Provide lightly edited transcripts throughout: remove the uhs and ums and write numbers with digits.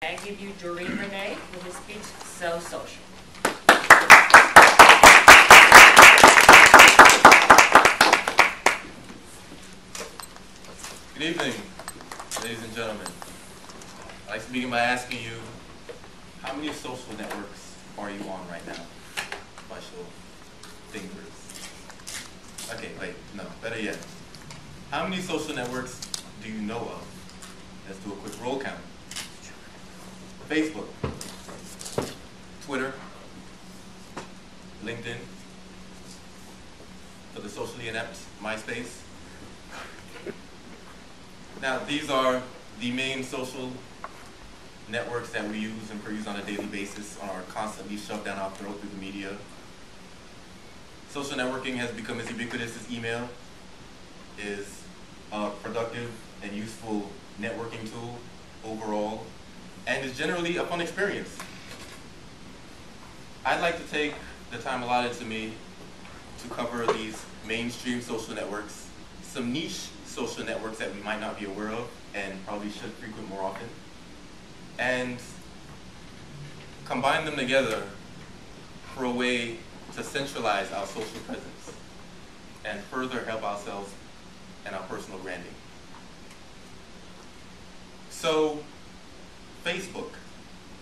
I give you Doreen Renee with his speech, So Social. Good evening, ladies and gentlemen. I'd like to begin by asking you, how many social networks are you on right now? By show of fingers. Okay, wait, no, better yet. How many social networks do you know of? Let's do a quick roll count. Facebook, Twitter, LinkedIn, for the socially inept, MySpace. Now, these are the main social networks that we use and peruse on a daily basis, are constantly shoved down our throat through the media. Social networking has become as ubiquitous as email is a productive and useful networking tool overall, and is generally a fun experience. I'd like to take the time allotted to me to cover these mainstream social networks, some niche social networks that we might not be aware of and probably should frequent more often, and combine them together for a way to centralize our social presence and further help ourselves and our personal branding. So, Facebook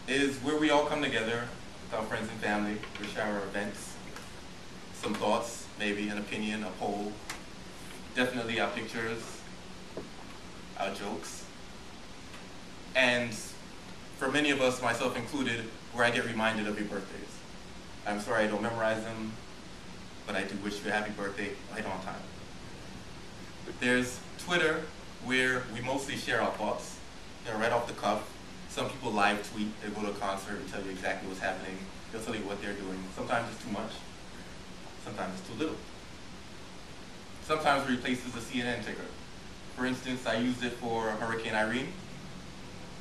is where we all come together with our friends and family. We share our events, some thoughts, maybe an opinion, a poll, definitely our pictures, our jokes, and for many of us, myself included, where I get reminded of your birthdays. I'm sorry I don't memorize them, but I do wish you a happy birthday right on time. There's Twitter, where we mostly share our thoughts, right off the cuff. Some people live tweet, they go to a concert and tell you exactly what's happening. They'll tell you what they're doing. Sometimes it's too much, sometimes it's too little. Sometimes it replaces the CNN ticker. For instance, I used it for Hurricane Irene.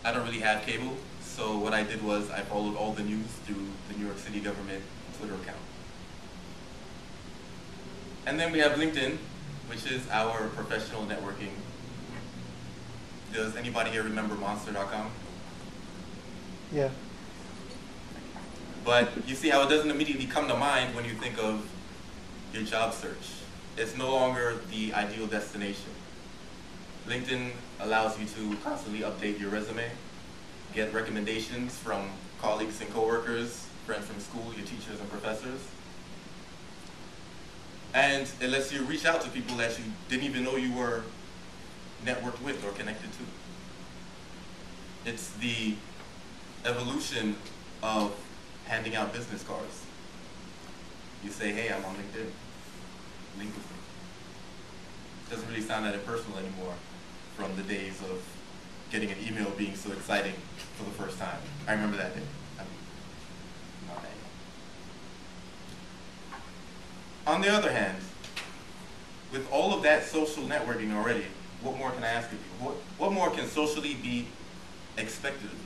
I don't really have cable, so what I did was I followed all the news through the New York City government Twitter account. And then we have LinkedIn, which is our professional networking. Does anybody here remember Monster.com? Yeah. But you see how it doesn't immediately come to mind when you think of your job search. It's no longer the ideal destination. LinkedIn allows you to constantly update your resume, get recommendations from colleagues and coworkers, friends from school, your teachers and professors. And it lets you reach out to people that you didn't even know you were networked with or connected to. It's the evolution of handing out business cards. You say, hey, I'm on LinkedIn. Link with me. Doesn't really sound that impersonal anymore from the days of getting an email being so exciting for the first time. I remember that day. I mean, not that young. On the other hand, with all of that social networking already, what more can I ask of you? What more can socially be expected of you?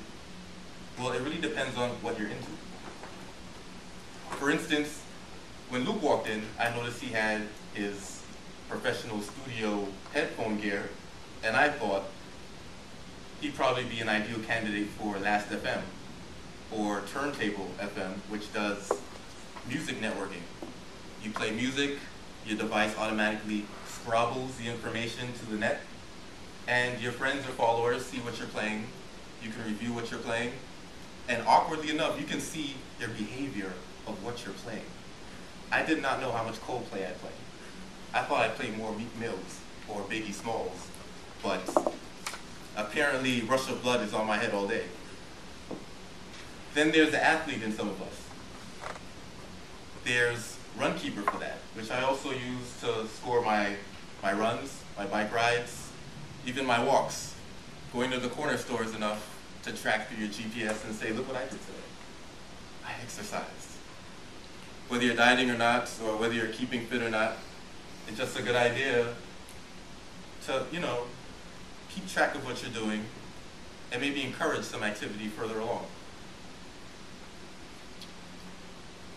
Well, it really depends on what you're into. For instance, when Luke walked in, I noticed he had his professional studio headphone gear, and I thought he'd probably be an ideal candidate for Last FM or Turntable FM, which does music networking. You play music, your device automatically scrabbles the information to the net, and your friends or followers see what you're playing, you can review what you're playing, and awkwardly enough, you can see their behavior of what you're playing. I did not know how much Coldplay I played. I thought I played more Meek Mills or Biggie Smalls, but apparently Rush of Blood is on my head all day. Then there's the athlete in some of us. There's Runkeeper for that, which I also use to score my runs, my bike rides, even my walks. Going to the corner store is enough to track through your GPS and say, look what I did today. I exercised. Whether you're dieting or not, or whether you're keeping fit or not, it's just a good idea to, keep track of what you're doing and maybe encourage some activity further along.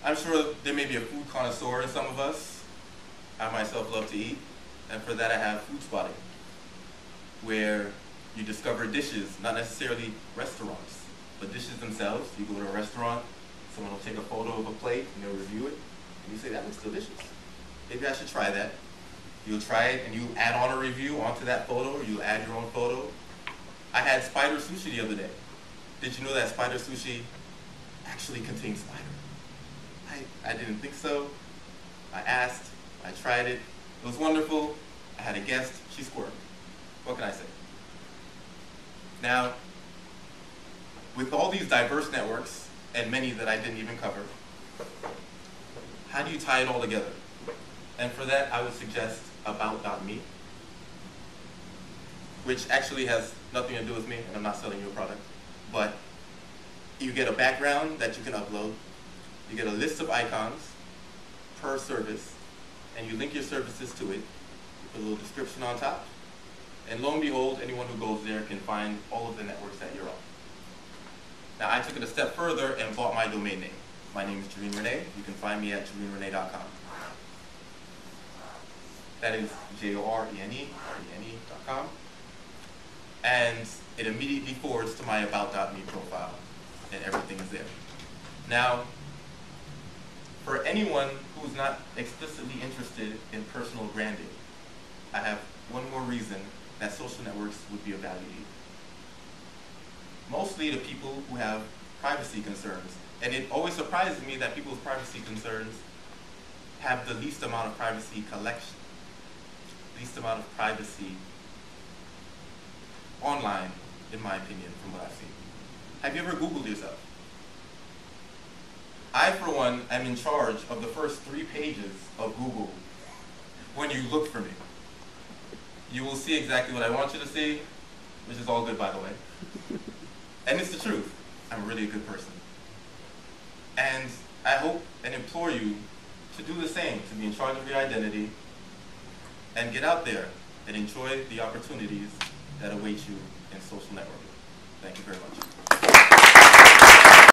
I'm sure there may be a food connoisseur in some of us. I myself love to eat, and for that I have food spotting, where you discover dishes, not necessarily restaurants, themselves. You go to a restaurant, someone will take a photo of a plate and they'll review it, and you say, that looks delicious. Maybe I should try that. You'll try it and you add on a review onto that photo, or you add your own photo. I had spider sushi the other day. Did you know that spider sushi actually contains spider? I didn't think so. I asked, I tried it. It was wonderful. I had a guest, she squirmed. What can I say? Now, with all these diverse networks, and many that I didn't even cover, how do you tie it all together? And for that, I would suggest about.me, which actually has nothing to do with me, and I'm not selling you a product, but you get a background that you can upload, you get a list of icons per service, and you link your services to it, with a little description on top, and lo and behold, anyone who goes there can find all of the networks that you're on. Now, I took it a step further and bought my domain name. My name is Jareen Renee. You can find me at jareenrenee.com. That is JORENE.com. And it immediately forwards to my about.me profile, and everything is there. Now, for anyone who's not explicitly interested in personal branding, I have one more reason that social networks would be of value to you. Mostly to people who have privacy concerns. And it always surprises me that people with privacy concerns have the least amount of privacy collection, least amount of privacy online, in my opinion, from what I've seen. Have you ever Googled yourself? I, for one, am in charge of the first 3 pages of Google when you look for me. You will see exactly what I want you to see, which is all good, by the way. And it's the truth. I'm really a good person. And I hope and implore you to do the same, to be in charge of your identity, and get out there and enjoy the opportunities that await you in social networking. Thank you very much.